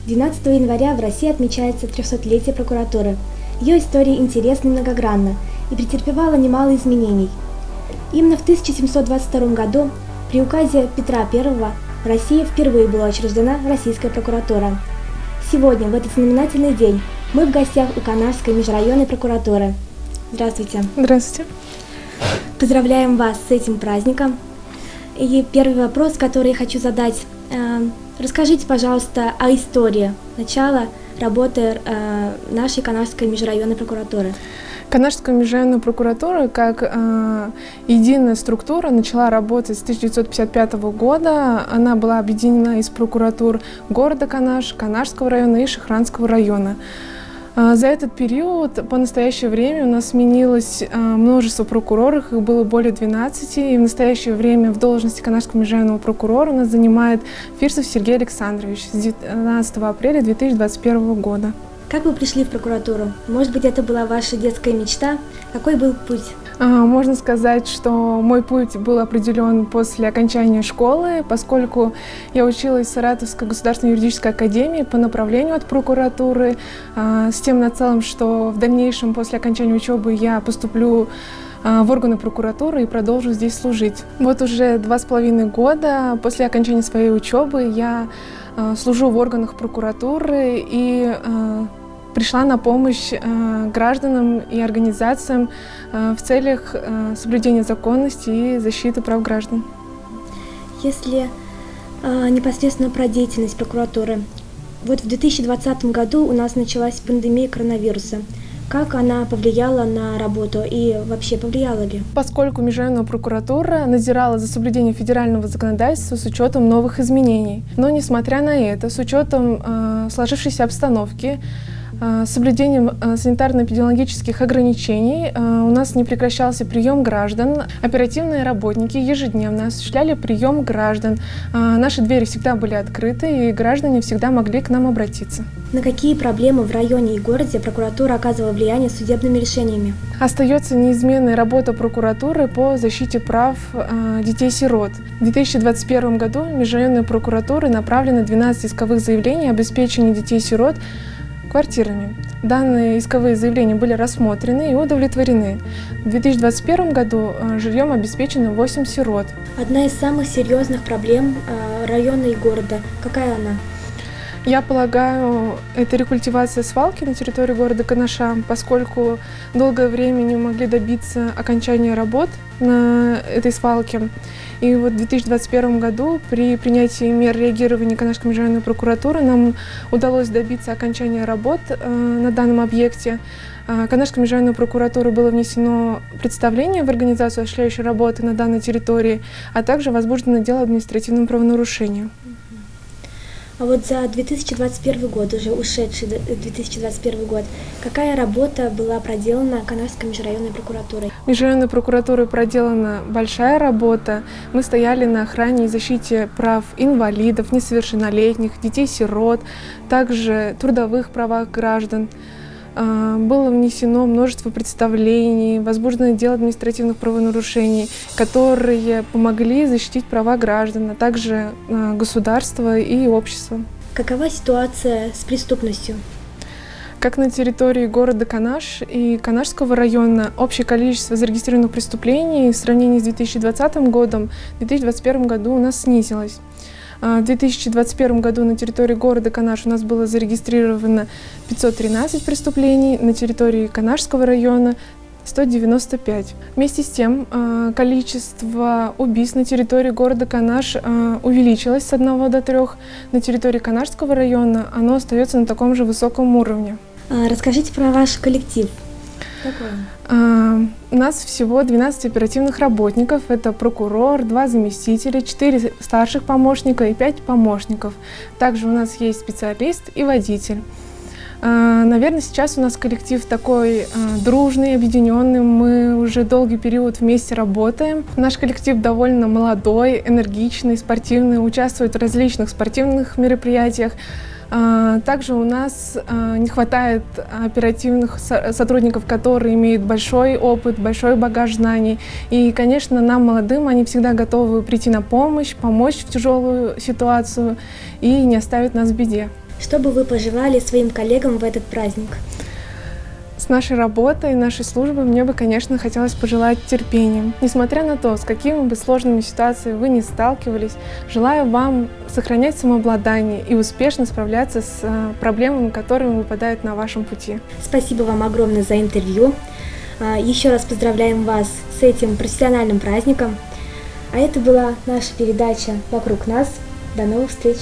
12 января в России отмечается 300-летие прокуратуры. Ее история интересна и многогранна и претерпевала немало изменений. Именно в 1722 году при указе Петра I в России впервые была учреждена Российская прокуратура. Сегодня, в этот знаменательный день, мы в гостях у Канашской межрайонной прокуратуры. Здравствуйте. Здравствуйте. Поздравляем вас с этим праздником. И первый вопрос, который я хочу задать. Расскажите, пожалуйста, о истории начала работы нашей Канашской межрайонной прокуратуры. Канашская межрайонная прокуратура как единая структура начала работать с 1955 года. Она была объединена из прокуратур города Канаш, Канашского района и Шихранского района. За этот период по настоящее время у нас сменилось множество прокуроров, их было более 12, и в настоящее время в должности Канашского межрайонного прокурора у нас занимает Фирсов Сергей Александрович с 19 апреля 2021 года. Как вы пришли в прокуратуру? Может быть, это была ваша детская мечта? Какой был путь? Можно сказать, что мой путь был определен после окончания школы, поскольку я училась в Саратовской государственной юридической академии по направлению от прокуратуры, с тем нацелом, что в дальнейшем после окончания учебы я поступлю в органы прокуратуры и продолжу здесь служить. Вот уже 2,5 года после окончания своей учебы я служу в органах прокуратуры и пришла на помощь гражданам и организациям в целях соблюдения законности и защиты прав граждан. Если непосредственно про деятельность прокуратуры. Вот в 2020 году у нас началась пандемия коронавируса. Как она повлияла на работу и вообще повлияла ли? Поскольку межрайонная прокуратура надзирала за соблюдением федерального законодательства с учетом новых изменений. Но несмотря на это, с учетом сложившейся обстановки, с соблюдением санитарно-эпидемиологических ограничений у нас не прекращался прием граждан. Оперативные работники ежедневно осуществляли прием граждан. Наши двери всегда были открыты, и граждане всегда могли к нам обратиться. На какие проблемы в районе и городе прокуратура оказывала влияние судебными решениями? Остается неизменной работа прокуратуры по защите прав детей-сирот. В 2021 году в межрайонной прокуратуры направлено 12 исковых заявлений о обеспечении детей-сирот квартирами. Данные исковые заявления были рассмотрены и удовлетворены. В 2021 году жильем обеспечено 8 сирот. Одна из самых серьезных проблем района и города. Какая она? Я полагаю, это рекультивация свалки на территории города Канаша, поскольку долгое время не могли добиться окончания работ на этой свалке. И вот в 2021 году при принятии мер реагирования Канашской межрайонной прокуратуры нам удалось добиться окончания работ на данном объекте. Канашской межрайонной прокуратуры было внесено представление в организацию осуществляющей работы на данной территории, а также возбуждено дело об административном правонарушении. А вот за 2021 год, уже ушедший 2021 год, какая работа была проделана Канашской межрайонной прокуратурой? Межрайонной прокуратурой проделана большая работа. Мы стояли на охране и защите прав инвалидов, несовершеннолетних, детей-сирот, также трудовых правах граждан. Было внесено множество представлений, возбуждено дело административных правонарушений, которые помогли защитить права граждан, а также государства и общества. Какова ситуация с преступностью? Как на территории города Канаш и Канашского района общее количество зарегистрированных преступлений в сравнении с 2020 годом в 2021 году у нас снизилось. В 2021 году на территории города Канаш у нас было зарегистрировано 513 преступлений, на территории Канашского района 195. Вместе с тем, количество убийств на территории города Канаш увеличилось с 1 до 3. На территории Канашского района оно остается на таком же высоком уровне. Расскажите про ваш коллектив. У нас всего 12 оперативных работников. Это прокурор, 2 заместителя, 4 старших помощника и 5 помощников. Также у нас есть специалист и водитель. Наверное, сейчас у нас коллектив такой дружный, объединенный. Мы уже долгий период вместе работаем. Наш коллектив довольно молодой, энергичный, спортивный, участвует в различных спортивных мероприятиях. Также у нас не хватает оперативных сотрудников, которые имеют большой опыт, большой багаж знаний. И, конечно, нам, молодым, они всегда готовы прийти на помощь, помочь в тяжелую ситуацию и не оставить нас в беде. Что бы вы пожелали своим коллегам в этот праздник? С нашей работой, нашей службой мне бы, конечно, хотелось пожелать терпения. Несмотря на то, с какими бы сложными ситуациями вы ни сталкивались, желаю вам сохранять самообладание и успешно справляться с проблемами, которые выпадают на вашем пути. Спасибо вам огромное за интервью. Еще раз поздравляем вас с этим профессиональным праздником. А это была наша передача «Вокруг нас». До новых встреч!